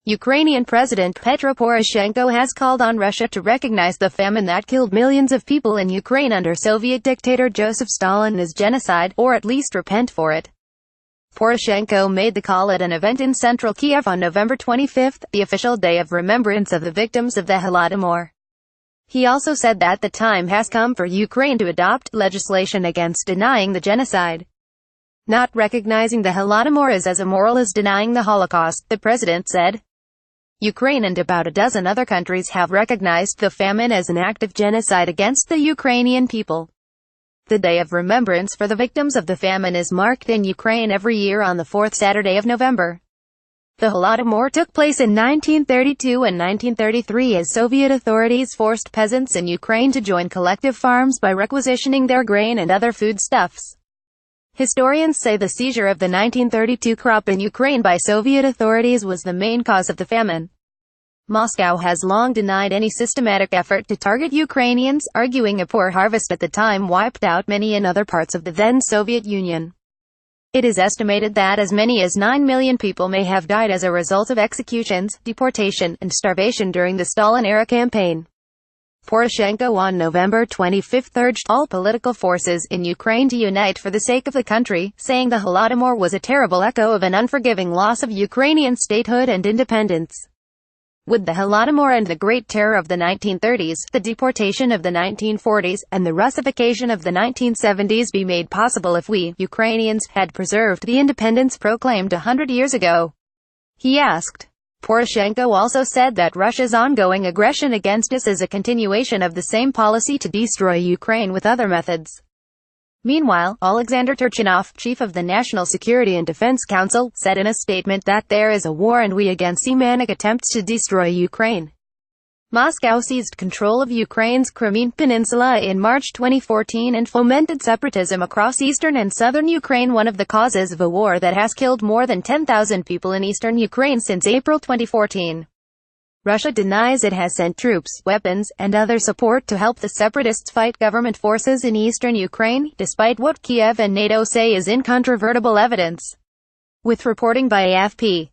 Ukrainian President Petro Poroshenko has called on Russia to recognize the famine that killed millions of people in Ukraine under Soviet dictator Josef Stalin as genocide, or at least repent for it. Poroshenko made the call at an event in central Kyiv on November 25, the official day of remembrance of the victims of the Holodomor. He also said that the time has come for Ukraine to adopt legislation against denying the genocide. Not recognizing the Holodomor is as immoral as denying the Holocaust, the president said. Ukraine and about a dozen other countries have recognized the famine as an act of genocide against the Ukrainian people. The Day of Remembrance for the victims of the famine is marked in Ukraine every year on the fourth Saturday of November. The Holodomor took place in 1932 and 1933 as Soviet authorities forced peasants in Ukraine to join collective farms by requisitioning their grain and other foodstuffs. Historians say the seizure of the 1932 crop in Ukraine by Soviet authorities was the main cause of the famine. Moscow has long denied any systematic effort to target Ukrainians, arguing a poor harvest at the time wiped out many in other parts of the then Soviet Union. It is estimated that as many as 9 million people may have died as a result of executions, deportation, and starvation during the Stalin-era campaign. Poroshenko on November 25 urged all political forces in Ukraine to unite for the sake of the country, saying the Holodomor was a terrible echo of an unforgiving loss of Ukrainian statehood and independence. Would the Holodomor and the Great Terror of the 1930s, the deportation of the 1940s, and the Russification of the 1970s be made possible if we, Ukrainians, had preserved the independence proclaimed 100 years ago? He asked. Poroshenko also said that Russia's ongoing aggression against us is a continuation of the same policy to destroy Ukraine with other methods. Meanwhile, Alexander Turchinov, chief of the National Security and Defense Council, said in a statement that there is a war and we again see manic attempts to destroy Ukraine. Moscow seized control of Ukraine's Crimean Peninsula in March 2014 and fomented separatism across eastern and southern Ukraine, one of the causes of a war that has killed more than 10,000 people in eastern Ukraine since April 2014. Russia denies it has sent troops, weapons, and other support to help the separatists fight government forces in eastern Ukraine, despite what Kyiv and NATO say is incontrovertible evidence. With reporting by AFP.